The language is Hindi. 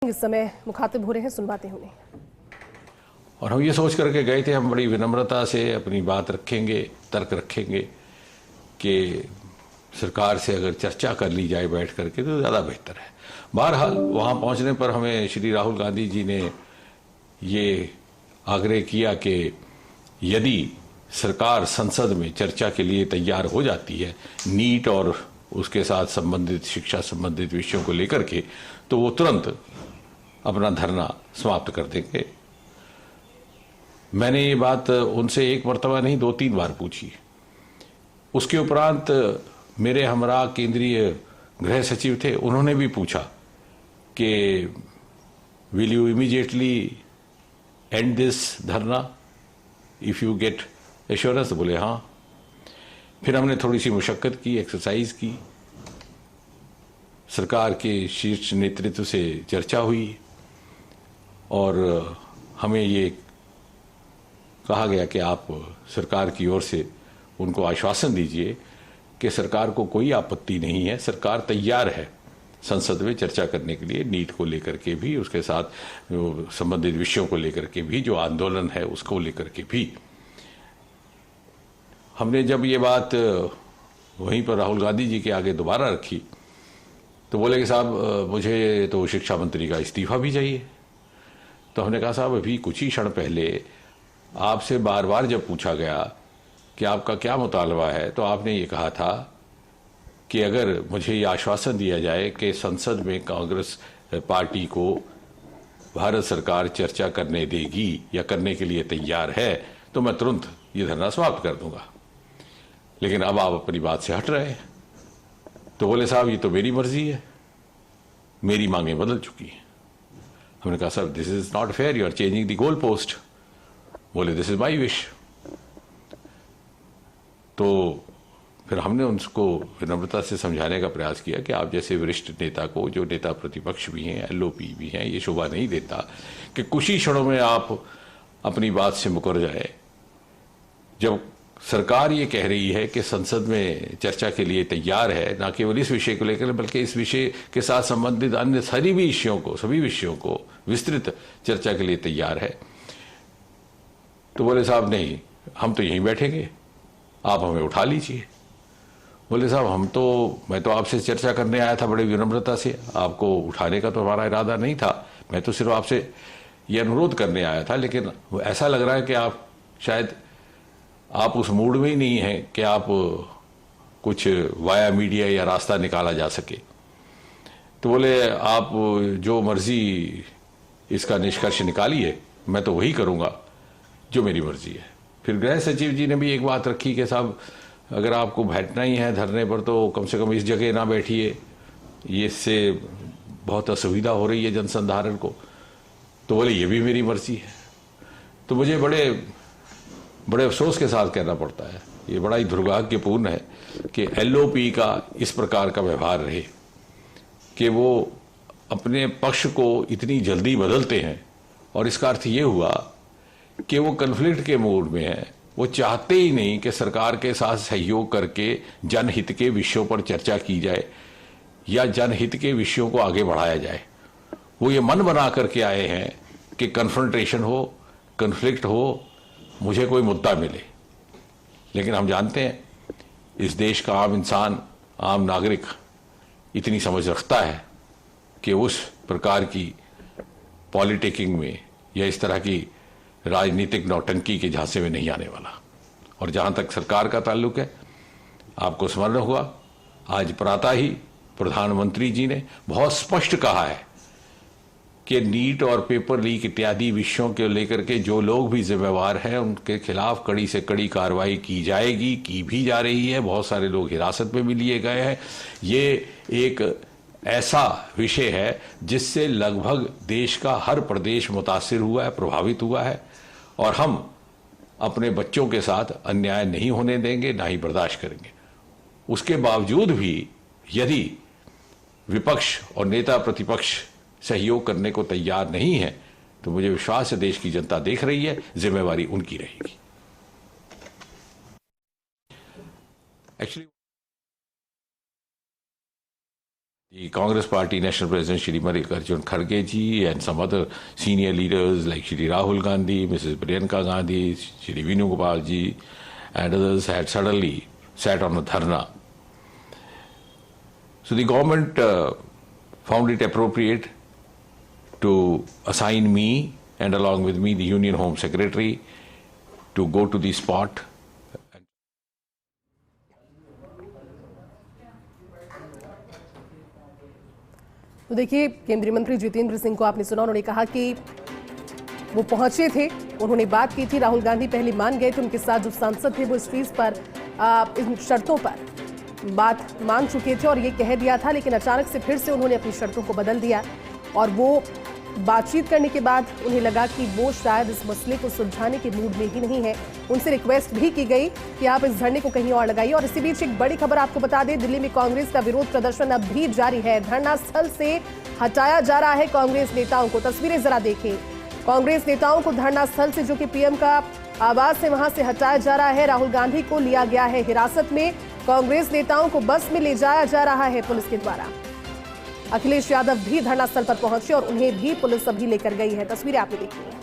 इस समय मुखातिब हो रहे हैं, सुनवाते होने। और हम ये सोच करके गए थे, हम बड़ी विनम्रता से अपनी बात रखेंगे, तर्क रखेंगे कि सरकार से अगर चर्चा कर ली जाए बैठ करके तो ज़्यादा बेहतर है। बहरहाल वहाँ पहुँचने पर हमें श्री राहुल गांधी जी ने ये आग्रह किया कि यदि सरकार संसद में चर्चा के लिए तैयार हो जाती है नीट और उसके साथ संबंधित शिक्षा संबंधित विषयों को लेकर के, तो वो तुरंत अपना धरना समाप्त कर देंगे। मैंने ये बात उनसे एक मर्तबा नहीं 2-3 बार पूछी। उसके उपरांत मेरे हमरा केंद्रीय गृह सचिव थे, उन्होंने भी पूछा कि will you immediately and this धरना इफ यू गेट एश्योरेंस। बोले हाँ। फिर हमने थोड़ी सी मुशक्कत की, एक्सरसाइज की, सरकार के शीर्ष नेतृत्व से चर्चा हुई और हमें ये कहा गया कि आप सरकार की ओर से उनको आश्वासन दीजिए कि सरकार को कोई आपत्ति नहीं है, सरकार तैयार है संसद में चर्चा करने के लिए, नीट को लेकर के भी, उसके साथ संबंधित विषयों को लेकर के भी, जो आंदोलन है उसको लेकर के भी। हमने जब ये बात वहीं पर राहुल गांधी जी के आगे दोबारा रखी तो बोले कि साहब मुझे तो शिक्षा मंत्री का इस्तीफा भी चाहिए। तो हमने कहा साहब अभी कुछ ही क्षण पहले आपसे बार बार जब पूछा गया कि आपका क्या मुतालबा है तो आपने ये कहा था कि अगर मुझे ये आश्वासन दिया जाए कि संसद में कांग्रेस पार्टी को भारत सरकार चर्चा करने देगी या करने के लिए तैयार है तो मैं तुरंत ये धरना समाप्त कर दूंगा। लेकिन अब आप अपनी बात से हट रहे हैं। तो बोले साहब ये तो मेरी मर्जी है, मेरी मांगें बदल चुकी हैं। हमने कहा sir this is not fair, you are changing the goal post. बोले दिस इज माई विश। तो फिर हमने उनको विनम्रता से समझाने का प्रयास किया कि आप जैसे वरिष्ठ नेता को, जो नेता प्रतिपक्ष भी हैं, एलओपी भी हैं, ये शोभा नहीं देता कि कुछ ही क्षणों में आप अपनी बात से मुकर जाए। जब सरकार ये कह रही है कि संसद में चर्चा के लिए तैयार है, ना केवल इस विषय को लेकर बल्कि इस विषय के साथ संबंधित अन्य सभी विषयों को विस्तृत चर्चा के लिए तैयार है, तो बोले साहब नहीं, हम तो यहीं बैठेंगे, आप हमें उठा लीजिए। बोले साहब मैं तो आपसे चर्चा करने आया था बड़ी विनम्रता से, आपको उठाने का तो हमारा इरादा नहीं था, मैं तो सिर्फ आपसे ये अनुरोध करने आया था। लेकिन ऐसा लग रहा है कि आप शायद आप उस मूड में ही नहीं हैं कि आप कुछ वाया मीडिया या रास्ता निकाला जा सके। तो बोले आप जो मर्जी इसका निष्कर्ष निकालिए, मैं तो वही करूँगा जो मेरी मर्जी है। फिर गृह सचिव जी ने भी एक बात रखी कि साहब अगर आपको बैठना ही है धरने पर तो कम से कम इस जगह ना बैठिए, ये इससे बहुत असुविधा हो रही है जनसंधारण को। तो बोले ये भी मेरी मर्जी है। तो मुझे बड़े अफसोस के साथ कहना पड़ता है, ये बड़ा ही दुर्भाग्यपूर्ण है कि एलओपी का इस प्रकार का व्यवहार रहे कि वो अपने पक्ष को इतनी जल्दी बदलते हैं। और इसका अर्थ ये हुआ कि वो कन्फ्लिक्ट के मूड में है, वो चाहते ही नहीं कि सरकार के साथ सहयोग करके जनहित के विषयों पर चर्चा की जाए या जनहित के विषयों को आगे बढ़ाया जाए। वो ये मन बना करके आए हैं कि कन्फ्रंटेशन हो, कन्फ्लिक्ट हो, मुझे कोई मुद्दा मिले। लेकिन हम जानते हैं इस देश का आम इंसान, आम नागरिक इतनी समझ रखता है कि उस प्रकार की पॉलिटिकिंग में या इस तरह की राजनीतिक नौटंकी के झांसे में नहीं आने वाला। और जहां तक सरकार का ताल्लुक है, आपको स्मरण होगा आज प्रातः ही प्रधानमंत्री जी ने बहुत स्पष्ट कहा है कि नीट और पेपर लीक इत्यादि विषयों के लेकर के जो लोग भी जिम्मेवार हैं उनके खिलाफ कड़ी से कड़ी कार्रवाई की जाएगी, की भी जा रही है। बहुत सारे लोग हिरासत में भी लिए गए हैं। ये एक ऐसा विषय है जिससे लगभग देश का हर प्रदेश मुतासिर हुआ है, प्रभावित हुआ है। और हम अपने बच्चों के साथ अन्याय नहीं होने देंगे, ना ही बर्दाश्त करेंगे। उसके बावजूद भी यदि विपक्ष और नेता प्रतिपक्ष सहयोग करने को तैयार नहीं है तो मुझे विश्वास है देश की जनता देख रही है, जिम्मेवारी उनकी रहेगी। Actually The Congress Party National President Shri Mallikarjun Kharge ji and some other senior leaders like Shri Rahul Gandhi, Mrs. Priyanka Gandhi, Shri Venugopal ji and others had suddenly sat on a dharna. So the government found it appropriate to assign me and along with me the Union Home Secretary to go to the spot. तो देखिए, केंद्रीय मंत्री जितेंद्र सिंह को आपने सुना, उन्होंने कहा कि वो पहुंचे थे, उन्होंने बात की थी, राहुल गांधी पहले मान गए थे, उनके साथ जो सांसद थे वो इस फीस पर इन शर्तों पर बात मान चुके थे और ये कह दिया था, लेकिन अचानक से फिर से उन्होंने अपनी शर्तों को बदल दिया और वो बातचीत करने के बाद उन्हें लगा कि वो शायद इस मसले को सुलझाने के मूड में ही नहीं है। उनसे रिक्वेस्ट भी की गई कि आप इस धरने को कहीं और लगाइए। और इसी बीच एक बड़ी खबर आपको बता दें, दिल्ली में कांग्रेस का विरोध प्रदर्शन अब भी जारी है। धरना स्थल से हटाया जा रहा है कांग्रेस नेताओं को। तस्वीरें जरा देखें, कांग्रेस नेताओं को धरना स्थल से, जो कि पीएम का आवास है, वहां से हटाया जा रहा है। राहुल गांधी को लिया गया है हिरासत में। कांग्रेस नेताओं को बस में ले जाया जा रहा है पुलिस के द्वारा। अखिलेश यादव भी धरना स्थल पर पहुंचे और उन्हें भी पुलिस अभी लेकर गई है। तस्वीरें आपने देखी हैं।